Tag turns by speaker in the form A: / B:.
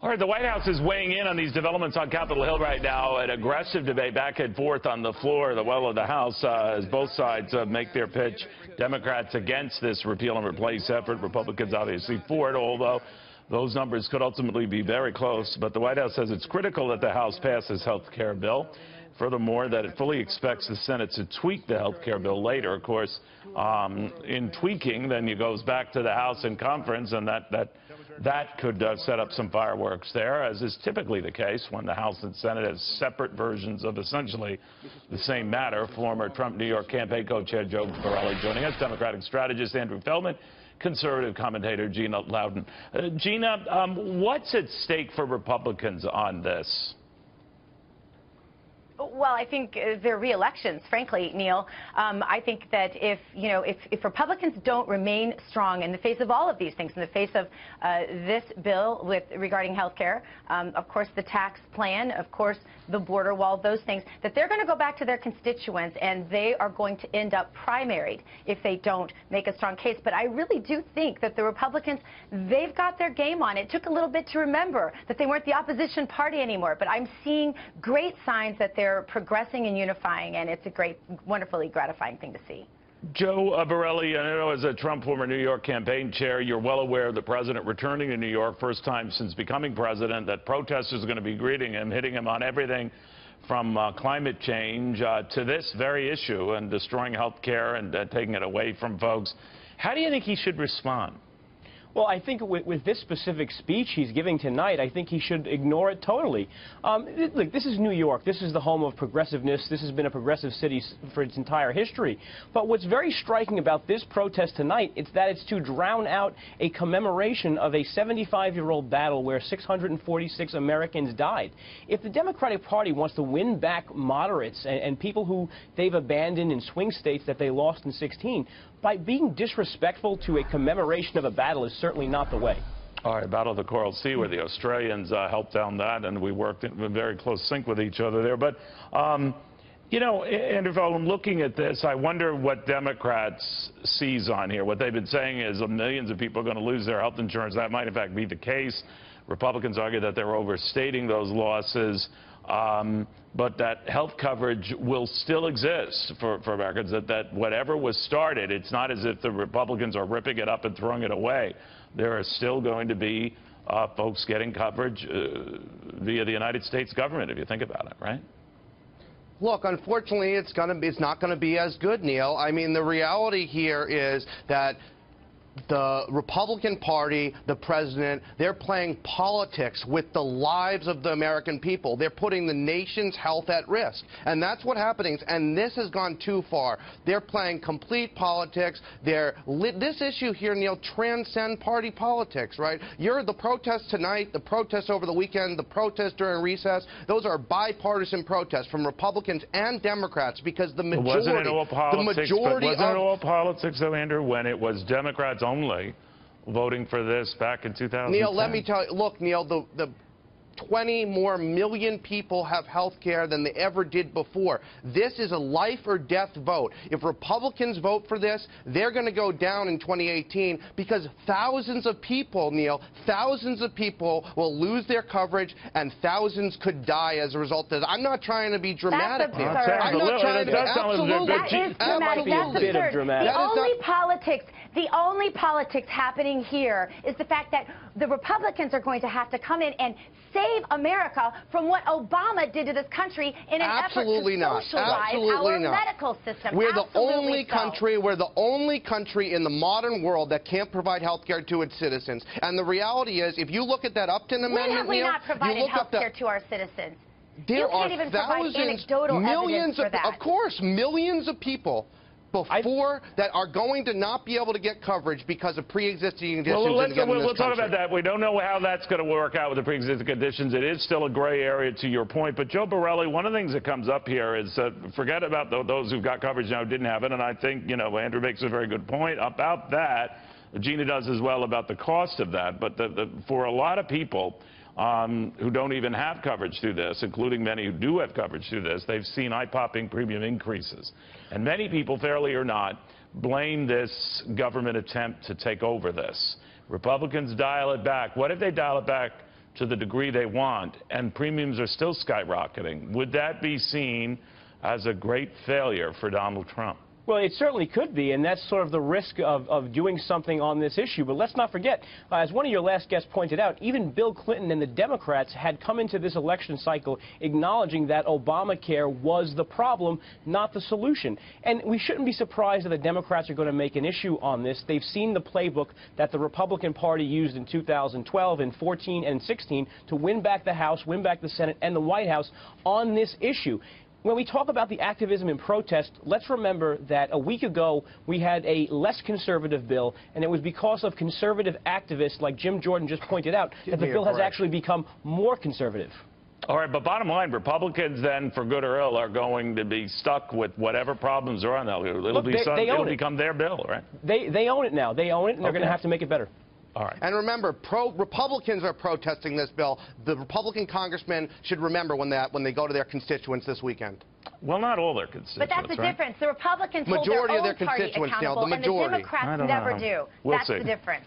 A: All right, the White House is weighing in on these developments on Capitol Hill right now. An aggressive debate back and forth on the floor, the well of the House, as both sides make their pitch. Democrats against this repeal and replace effort. Republicans obviously for it, although those numbers could ultimately be very close. But the White House says it's critical that the House passes health care bill. Furthermore, that it fully expects the Senate to tweak the health care bill later. Of course, in tweaking, then it goes back to the House in conference, and that could set up some fireworks there, as is typically the case when the House and Senate have separate versions of essentially the same matter. Former Trump New York campaign co-chair Joe Borelli joining us, Democratic strategist Andrew Feldman, conservative commentator Gina Loudon. Gina, what's at stake for Republicans on this?
B: Well, I think they're re-elections, frankly, Neil. I think that if Republicans don't remain strong in the face of all of these things, in the face of this bill regarding health care, of course the tax plan, of course the border wall, those things, that they're going to go back to their constituents and they are going to end up primaried if they don't make a strong case. But I really do think that the Republicans, they've got their game on. It took a little bit to remember that they weren't the opposition party anymore, but I'm seeing great signs that they're progressing and unifying, and it's a great, wonderfully gratifying thing to see.
A: Joe Borelli, I know as a Trump former New York campaign chair, you're well aware of the president returning to New York, first time since becoming president, that protesters are going to be greeting him, hitting him on everything from climate change to this very issue and destroying health care and taking it away from folks. How do you think he should respond?
C: Well, I think with this specific speech he's giving tonight, I think he should ignore it totally. Look, this is New York. This is the home of progressiveness. This has been a progressive city for its entire history. But what's very striking about this protest tonight is that it's to drown out a commemoration of a 75-year-old battle where 646 Americans died. If the Democratic Party wants to win back moderates and people who they've abandoned in swing states that they lost in 16, by being disrespectful to a commemoration of a battle is certainly not the way.
A: All right, Battle of the Coral Sea, where the Australians helped down that, and we worked in very close sync with each other there. But, you know, Andrew Feldman, looking at this, I wonder what Democrats seize on here. What they've been saying is millions of people are going to lose their health insurance. That might, in fact, be the case. Republicans argue that they're overstating those losses. But that health coverage will still exist for Americans, that whatever was started, it's not as if the Republicans are ripping it up and throwing it away. There are still going to be folks getting coverage via the United States government, if you think about it, right?
D: Look, unfortunately, it's not going to be as good, Neil. I mean, the reality here is that the Republican Party, the president, they're playing politics with the lives of the American people. They're putting the nation's health at risk. And that's what's happening. And this has gone too far. They're playing complete politics. This issue here, Neil, transcends party politics, right? The protests tonight, the protests over the weekend, the protests during recess, those are bipartisan protests from Republicans and Democrats, because the majority,
A: wasn't it all politics, though, Andrew, when it was Democrats only voting for this back in 2010.
D: Neil, let me tell you, look, Neil, the 20 more million people have health care than they ever did before. This is a life or death vote. If Republicans vote for this, they're going to go down in 2018 because thousands of people, Neil, thousands of people will lose their coverage and thousands could die as a result of that. I'm not trying to be dramatic here. I'm not trying to be absolutely.
B: That is dramatic. That's absurd. The only politics happening here is the fact that the Republicans are going to have to come in and save America from what Obama did to this country in an effort to socialize our medical system.
D: We're the only country. We're the only country in the modern world that can't provide health care to its citizens. And the reality is, if you look at that Upton Amendment,
B: Neil, not provided health care to our citizens.
D: There are thousands, millions of course, millions of people before that are going to not be able to get coverage because of pre-existing conditions.
A: We'll talk about that. We don't know how that's going to work out with the pre-existing conditions. It is still a gray area, to your point. But Joe Borelli, one of the things that comes up here is forget about those who've got coverage now who didn't have it. And I think, you know, Andrew makes a very good point about that. Gina does as well about the cost of that. But for a lot of people who don't even have coverage through this, including many who do have coverage through this, they've seen eye-popping premium increases. And many people, fairly or not, blame this government attempt to take over this. Republicans dial it back. What if they dial it back to the degree they want, and premiums are still skyrocketing, would that be seen as a great failure for Donald Trump?
C: Well, it certainly could be, and that's sort of the risk of doing something on this issue. But let's not forget, as one of your last guests pointed out, even Bill Clinton and the Democrats had come into this election cycle acknowledging that Obamacare was the problem, not the solution. And we shouldn't be surprised that the Democrats are going to make an issue on this. They've seen the playbook that the Republican Party used in 2012 and 14 and 16 to win back the House, win back the Senate and the White House on this issue. When we talk about the activism and protest, let's remember that a week ago we had a less conservative bill, and it was because of conservative activists like Jim Jordan just pointed out that the bill has actually become more conservative.
A: All right, but bottom line, Republicans then, for good or ill, are going to be stuck with whatever problems are on that. It'll become their bill, right?
C: They own it now. They own it, and they're going to have to make it better.
A: All right.
D: And remember, Republicans are protesting this bill. The Republican congressmen should remember when they go to their constituents this weekend.
A: Well, not all their constituents,
B: but that's the difference. The Republicans
D: majority
B: hold
D: of
B: their
D: their
B: party
D: constituents,
B: accountable,
D: the majority.
B: And the Democrats never do.
A: We'll
B: That's
A: see.
B: the difference.